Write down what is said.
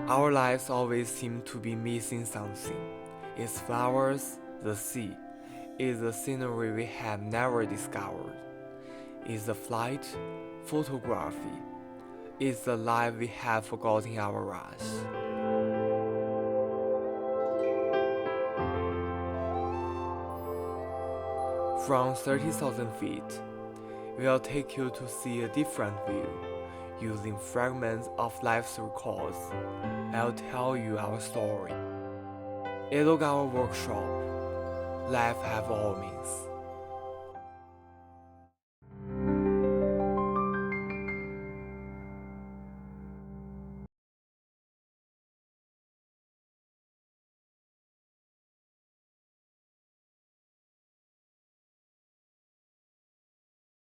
Our lives always seem to be missing something. It's flowers, the sea, it's the scenery we have never discovered. It's the flight, photography, it's the life we have forgotten our rush. From 30,000 feet, we'll take you to see a different view. Using fragments of life's records, I'll tell you our story. Edogawa Workshop. Life have all means.